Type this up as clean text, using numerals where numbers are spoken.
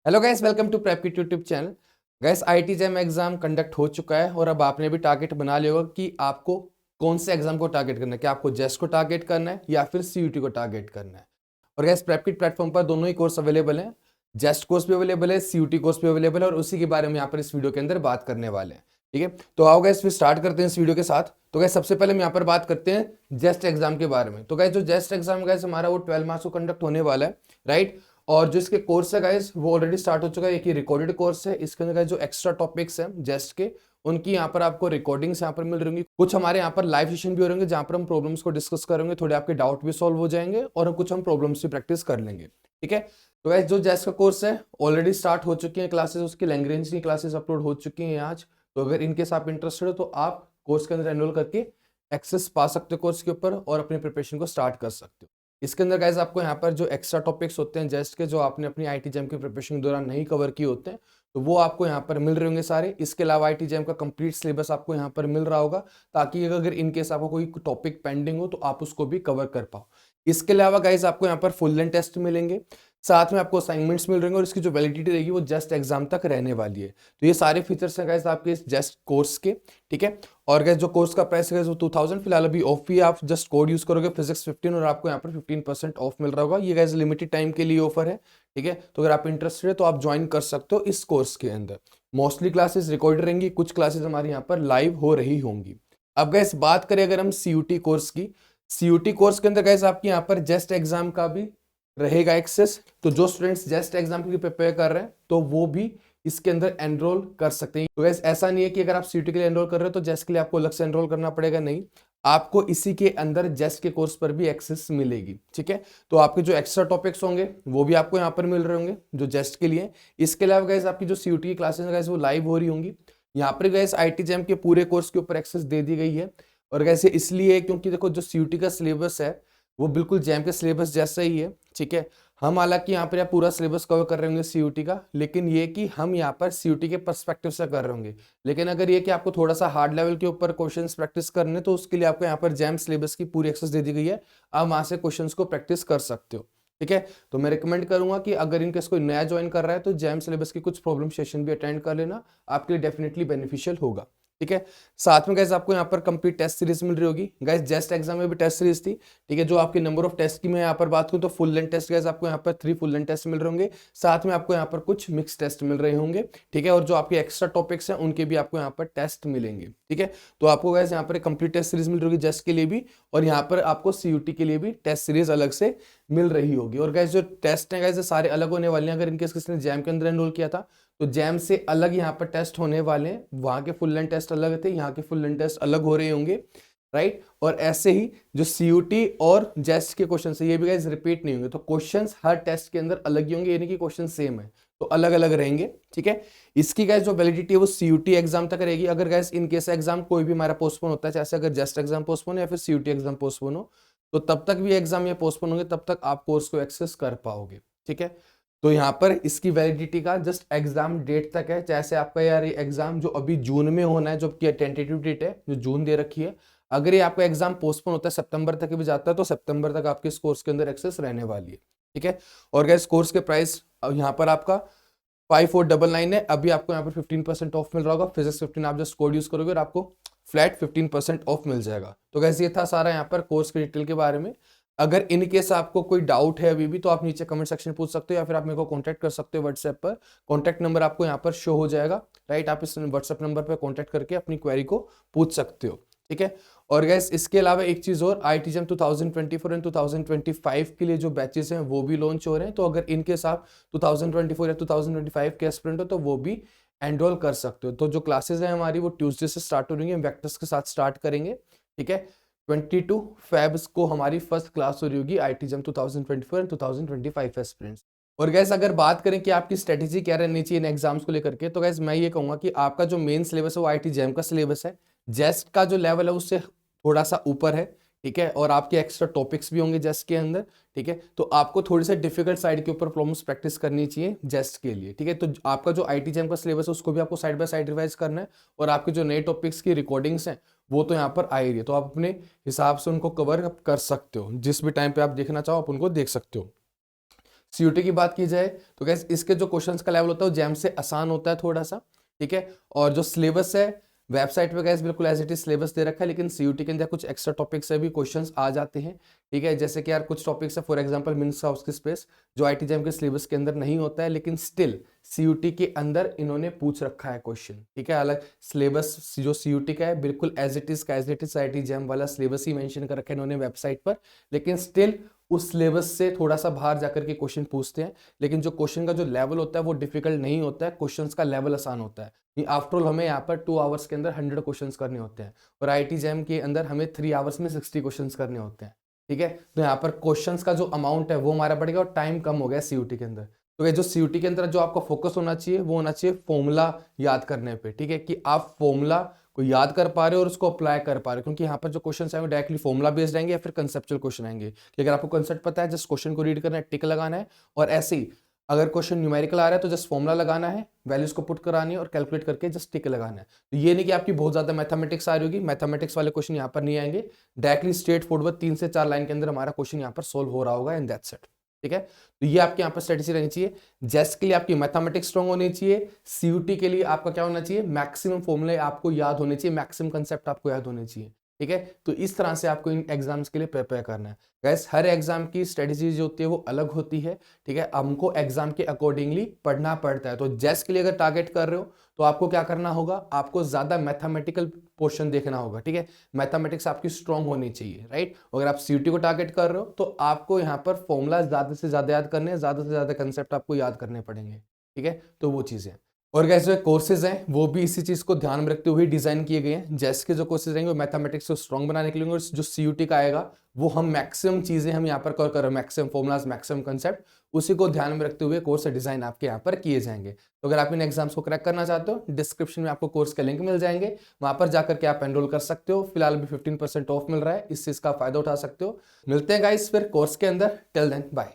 Hello guys, welcome to Prep Kit YouTube channel. Guys, IIT JAM exam conduct हो चुका है और अब आपने भी टारगेट बना लिया होगा कि आपको कौन से एग्जाम को टारगेट करना है। क्या आपको जेस्ट को टारगेट करना है या फिर सीयूटी को टारगेट करना है। और गाइस, प्रेप किट प्लेटफॉर्म पर दोनों ही कोर्स अवेलेबल हैं। जेस्ट कोर्स भी अवेलेबल है, सीयूटी कोर्स भी अवेलेबल है और उसी के बारे में यहाँ पर इस वीडियो के अंदर बात करने वाले हैं। ठीक है, तो आओ गाइस फिर स्टार्ट करते हैं इस वीडियो के साथ। तो गाइस, सबसे पहले हम यहाँ पर बात करते हैं जेस्ट एग्जाम के बारे में। तो गाइस, जो जेस्ट एग्जाम गाइस हमारा वो 12 मार्क्स को कंडक्ट होने वाला है, राइट। और जो इसके कोर्स है गाइस वो ऑलरेडी स्टार्ट हो चुका है। एक ही रिकॉर्डेड कोर्स है। इसके अंदर जो एक्स्ट्रा टॉपिक्स हैं जेस्ट के, उनकी यहाँ पर आपको रिकॉर्डिंग्स यहाँ पर मिल रही। कुछ हमारे यहाँ पर लाइव सेशन भी हो रहेंगे जहाँ पर हम प्रॉब्लम्स को डिस्कस करेंगे, थोड़े आपके डाउट भी सॉल्व हो जाएंगे और कुछ हम प्रॉब्लम्स भी प्रैक्टिस कर लेंगे। ठीक है, तो गाइस जो जेस्ट का कोर्स है ऑलरेडी स्टार्ट हो चुकी है क्लासेस, उसकी लैंग्वेज की क्लासेस अपलोड हो चुकी हैं आज। तो अगर इनकेस आप इंटरेस्टेड हो तो आप कोर्स के अंदर एनरोल करके एक्सेस पा सकते हो कोर्स के ऊपर और अपनी प्रिपरेशन को स्टार्ट कर सकते हो। इसके अंदर गाइज आपको यहाँ पर जो एक्स्ट्रा टॉपिक्स होते हैं जेस्ट के, जो आपने अपनी आईटी जैम की प्रिपरेशन के दौरान नहीं कवर किए होते हैं, तो वो आपको यहाँ पर मिल रहे होंगे सारे। इसके अलावा आईटी जैम का कंप्लीट सिलेबस आपको यहाँ पर मिल रहा होगा, ताकि अगर इनकेस आपको कोई टॉपिक पेंडिंग हो तो आप उसको भी कवर कर पाओ। इसके अलावा गाइज आपको यहाँ पर फुल लेंथ टेस्ट मिलेंगे, साथ में आपको असाइनमेंट्स मिल रहे हैं और इसकी जो वैलिडिटी रहेगी वो जस्ट एग्जाम तक रहने वाली है। तो ये सारे फीचर्स हैं गाइज आपके इस जस्ट कोर्स के। ठीक है, और गाइज जो कोर्स का प्राइस है वो 2000 फिलहाल अभी ऑफ भी है। आप जस्ट कोड यूज करोगे फिजिक्स 15 और आपको यहाँ पर 15% ऑफ मिल रहा होगा। ये गाइज लिमिटेड टाइम के लिए ऑफर है। ठीक है, तो अगर आप इंटरेस्टेड है तो आप ज्वाइन कर सकते हो इस कोर्स के अंदर। मोस्टली क्लासेस रिकॉर्डेड रहेंगी, कुछ क्लासेस हमारे यहाँ पर लाइव हो रही होंगी। अब गाइज बात करें अगर हम सीयूटी कोर्स की, सीयूटी कोर्स के अंदर गाइज आपके यहाँ पर जस्ट एग्जाम का भी रहेगा एक्सेस। तो जो स्टूडेंट्स जस्ट एग्जाम के लिए प्रिपेयर कर रहे हैं तो वो भी इसके अंदर एनरोल कर सकते हैं। तो गैस ऐसा नहीं है कि अगर आप सीयूटी के लिए एनरोल कर रहे हो तो जेस्ट के लिए आपको अलग से एनरोल करना पड़ेगा, नहीं। आपको इसी के अंदर जेस्ट के कोर्स पर भी एक्सेस मिलेगी। ठीक है, तो आपके जो एक्स्ट्रा टॉपिक्स होंगे वो भी आपको यहाँ पर मिल रहे होंगे जो जेस्ट के लिए। इसके अलावा गैस आपकी जो सीयूटी की क्लासेस है गैस वो लाइव हो रही होंगी। यहाँ पर गैस आईटी जैम के पूरे कोर्स के ऊपर एक्सेस दे दी गई है। और गैस इसलिए क्योंकि देखो जो सीयूटी का सिलेबस है वो बिल्कुल जैम के सिलेबस जैसा ही है। ठीक है, हम हालांकि यहाँ पर पूरा सिलेबस कवर कर रहे होंगे सीयूटी का, लेकिन ये कि हम यहाँ पर सीयूटी के पर्सपेक्टिव से कर रहे होंगे। लेकिन अगर ये कि आपको थोड़ा सा हार्ड लेवल के ऊपर क्वेश्चंस प्रैक्टिस करने, तो उसके लिए आपको यहाँ पर जैम सिलेबस की पूरी एक्सेस दे दी गई है। आप वहां से क्वेश्चंस को प्रैक्टिस कर सकते हो। ठीक है, तो मैं रिकमेंड करूंगा कि अगर इनकेस कोई नया ज्वाइन कर रहा है तो जैम सिलेबस की कुछ प्रॉब्लम सेशन भी अटेंड कर लेना, आपके लिए डेफिनेटली बेनिफिशियल होगा। ठीक है, साथ में गाइस आपको यहाँ पर कंप्लीट टेस्ट सीरीज मिल रही होगी। गाइस जस्ट एग्जाम में भी टेस्ट सीरीज थी। ठीक है, जो आपके नंबर ऑफ टेस्ट की मैं यहाँ पर बात करूँ तो फुल लेंथ टेस्ट गाइस आपको यहाँ पर 3 फुल लेंथ टेस्ट मिल रहे होंगे। साथ में आपको यहाँ पर कुछ मिक्स टेस्ट मिल रहे होंगे। ठीक है, और जो आपके एक्स्ट्रा टॉपिक्स हैं उनके भी आपको यहाँ पर टेस्ट मिलेंगे। ठीक है, तो आपको गाइस यहाँ पर कंप्लीट टेस्ट सीरीज मिल रही होगी जस्ट के लिए भी, और यहाँ पर आपको सीयूटी के लिए भी टेस्ट सीरीज अलग से मिल रही होगी। और गाइस जो टेस्ट है गाइस सारे अलग होने वाले हैं। अगर इनकेस किसी ने जैम के अंदर एनरोल किया था तो जैम से अलग यहाँ पर टेस्ट होने वाले हैं। वहां के फुल लेंथ टेस्ट अलग थे, यहाँ के फुल लेंथ टेस्ट अलग हो रहे होंगे, राइट। और ऐसे ही जो सीयूटी और जेस्ट के क्वेश्चन है ये भी गाइस रिपीट नहीं होंगे। तो क्वेश्चंस हर टेस्ट के अंदर अलग ही होंगे, यानी कि क्वेश्चन सेम है तो अलग अलग रहेंगे। ठीक है, इसकी गाइस जो वैलिडिटी है वो सीयूटी एग्जाम तक रहेगी। अगर गाइस इन केस एग्जाम कोई भी हमारा पोस्टपोन होता है, जैसे अगर जेस्ट एग्जाम पोस्टपोन या फिर सीयूटी एग्जाम पोस्टपोन हो, तो तब तक भी एग्जाम ये पोस्टपोन होंगे, तब तक आप कोर्स को एक्सेस कर पाओगे। ठीक है, तो यहाँ पर इसकी वैलिडिटी का जस्ट एग्जाम डेट तक है। जैसे आपका यार ये एग्जाम जो अभी जून में होना है, जो कि टेंटेटिव डेट है जो जून दे रखी है, अगर ये आपका एग्जाम पोस्टपोन होता है सितंबर तक भी जाता है तो सितंबर तक आपके इस कोर्स के अंदर एक्सेस रहने वाली है। ठीक है, और गाइस कोर्स के प्राइस यहाँ पर आपका 5499 है। अभी आपको यहाँ पर 15% ऑफ मिल रहा होगा। फिजिक्स 15 आप जस्ट कोड यूज करोगे और आपको फ्लैट 15% ऑफ मिल जाएगा। तो गाइस ये था सारा यहाँ पर कोर्स के डिटेल के बारे में। अगर इन केस आपको कोई डाउट है अभी भी तो आप नीचे कमेंट सेक्शन में पूछ सकते हो, या फिर आप मेरे को कांटेक्ट कर सकते हो व्हाट्सएप पर। कांटेक्ट नंबर आपको यहाँ पर शो हो जाएगा, राइट। आप इस व्हाट्सएप नंबर पर कांटेक्ट करके अपनी क्वेरी को पूछ सकते हो। ठीक है, और गैस इसके अलावा एक चीज और, आईटी जैम 2024 एंड 2025 के लिए जो बैचेस हैं वो भी लॉन्च हो रहे हैं। तो अगर इन केस आप 2024 या 2025 के एस्पिरेंट हो तो वो भी एनरोल कर सकते हो। तो जो क्लासेस है हमारी वो ट्यूसडे से स्टार्ट हो रही है, वेक्टर्स के साथ स्टार्ट करेंगे। ठीक है, 22 फेब्स को हमारी फर्स्ट क्लास हो रही होगी आईटी जैम 2024 एंड 2025 एस्पिरेंट्स। और गैस अगर बात करें कि आपकी स्ट्रेटेजी क्या रहनी चाहिए इन एग्जाम्स को लेकर के, तो गैस मैं ये कहूंगा कि आपका जो मेन सिलेबस है वो आईटी जैम का सिलेबस है। जेस्ट का जो लेवल है उससे थोड़ा सा ऊपर है। ठीक है, और आपके एक्स्ट्रा टॉपिक्स भी होंगे जेस्ट के अंदर। ठीक है, तो आपको थोड़ी सी डिफिकल्ट साइड के ऊपर प्रॉब्लम्स प्रैक्टिस करनी चाहिए जेस्ट के लिए। ठीक है, तो आपका जो आईटी जैम का सिलेबस है उसको भी आपको साइड बाय साइड रिवाइज करना है, और आपके जो नए टॉपिक्स की रिकॉर्डिंग्स हैं वो तो यहाँ पर आ ही रही है, तो आप अपने हिसाब से उनको कवर कर सकते हो। जिस भी टाइम पे आप देखना चाहो आप उनको देख सकते हो। सीयूटी की बात की जाए तो गैस इसके जो क्वेश्चंस का लेवल होता है वो जैम से आसान होता है थोड़ा सा, ठीक है। और जो सिलेबस है वेबसाइट पे गैस बिल्कुल एज इट इज सिलेबस दे रखा है, लेकिन सीयूटी के अंदर कुछ एक्स्ट्रा टॉपिक्स से भी क्वेश्चंस आ जाते हैं, ठीक है। जैसे कि यार कुछ टॉपिक्स है, for example means of space, जो आईटी जैम के सिलेबस के अंदर नहीं होता है, लेकिन स्टिल सीयूटी के अंदर इन्होंने पूछ रखा है क्वेश्चन, ठीक है। अलग सिलेबस जो सीयूटी का है बिल्कुल as it is IIT JAM वाला सिलेबस ही मेंशन कर रखा है इन्होंने वेबसाइट पर, लेकिन स्टिल उस सिलेबस से थोड़ा सा बाहर जाकर के क्वेश्चन पूछते हैं। लेकिन जो क्वेश्चन का जो लेवल होता है वो डिफिकल्ट नहीं होता है, क्वेश्चंस का लेवल आसान होता है। आफ्टर ऑल हमें यहाँ पर 2 आवर्स के अंदर 100 क्वेश्चंस करने होते हैं, और आईटी जैम के अंदर हमें 3 आवर्स में 60 क्वेश्चंस करने होते हैं, ठीक है। तो यहाँ पर क्वेश्चंस का जो अमाउंट है वो हमारा बढ़ेगा और टाइम कम हो गया सीयूटी के अंदर। तो ये जो सीयूटी के अंदर जो आपका फोकस होना चाहिए वो होना चाहिए फॉर्मूला याद करने पे, ठीक है, कि आप फॉर्मूला को याद कर पा रहे हो और उसको अप्लाई कर पा रहे हो, क्योंकि यहाँ पर जो क्वेश्चन आएंगे डायरेक्टली फॉर्मूला बेस्ड आएंगे या फिर कंसेप्चुअल क्वेश्चन आएंगे। कि अगर आपको कंसेप्ट पता है जस्ट क्वेश्चन को रीड करना है, टिक लगाना है, और ऐसे ही अगर क्वेश्चन न्यूमेरिकल आ रहा है तो जस्ट फॉर्मूला लगाना है, वैल्यूज को पुट करानी है और कैलकुलेट करके जस्ट टिक लगाना है। तो ये नहीं कि आपकी बहुत ज्यादा मैथमेटिक्स आ रही होगी, मैथमेटिक्स वाले क्वेश्चन यहाँ पर नहीं आएंगे, डायरेक्टली स्ट्रेट फॉरवर्ड 3 से 4 लाइन के अंदर हमारा क्वेश्चन यहाँ पर सोल्व हो रहा होगा, एंड दैट्स इट, ठीक है। तो ये आपके यहाँ पर स्ट्रेटेजी रहनी चाहिए। जेस के लिए आपकी मैथमेटिक्स स्ट्रांग होनी चाहिए, सीयूटी के लिए आपका क्या होना चाहिए, मैक्सिमम फॉर्मूले आपको याद होने चाहिए, मैक्सिमम कंसेप्ट आपको याद होने चाहिए, ठीक है। तो इस तरह से आपको इन एग्जाम्स के लिए प्रिपेयर करना है। गाइस हर एग्जाम की स्ट्रेटेजी जो होती है वो अलग होती है, ठीक है। हमको एग्जाम के अकॉर्डिंगली पढ़ना पड़ता है। तो जेस के लिए अगर टारगेट कर रहे हो तो आपको क्या करना होगा, आपको ज्यादा मैथमेटिकल पोर्शन देखना होगा, ठीक है। मैथमेटिक्स आपकी स्ट्रांग होनी चाहिए, राइट। अगर आप सीयूटी को टारगेट कर रहे हो तो आपको यहाँ पर फॉर्मूला ज्यादा से ज्यादा याद करने हैं, ज्यादा से ज्यादा कंसेप्ट आपको याद करने पड़ेंगे, ठीक है। तो वो चीजें, और गाइस जो कोर्सेज हैं वो भी इसी चीज को ध्यान में रखते हुए डिजाइन किए गए हैं। जैसे के जो कोर्सेज रहेंगे वो मैथमेटिक्स को स्ट्रांग बनाने के लिए, और जो सीयूटी का आएगा वो हम मैक्सिमम चीजें हम यहाँ पर कवर कर रहे हैं, मैक्सिमम फॉर्मुलाज, मैक्सिमम कंसेप्ट, उसी को ध्यान में रखते हुए कोर्स डिजाइन आपके यहाँ पर किए जाएंगे। तो अगर आप इन एग्जाम्स को क्रैक करना चाहते हो, डिस्क्रिप्शन में आपको कोर्स के लिंक मिल जाएंगे, वहां पर जाकर के आप एनरोल कर सकते हो। फिलहाल भी 15% ऑफ मिल रहा है, इस चीज का फायदा उठा सकते हो। मिलते हैं गाइस फिर कोर्स के अंदर, टिल देन बाय।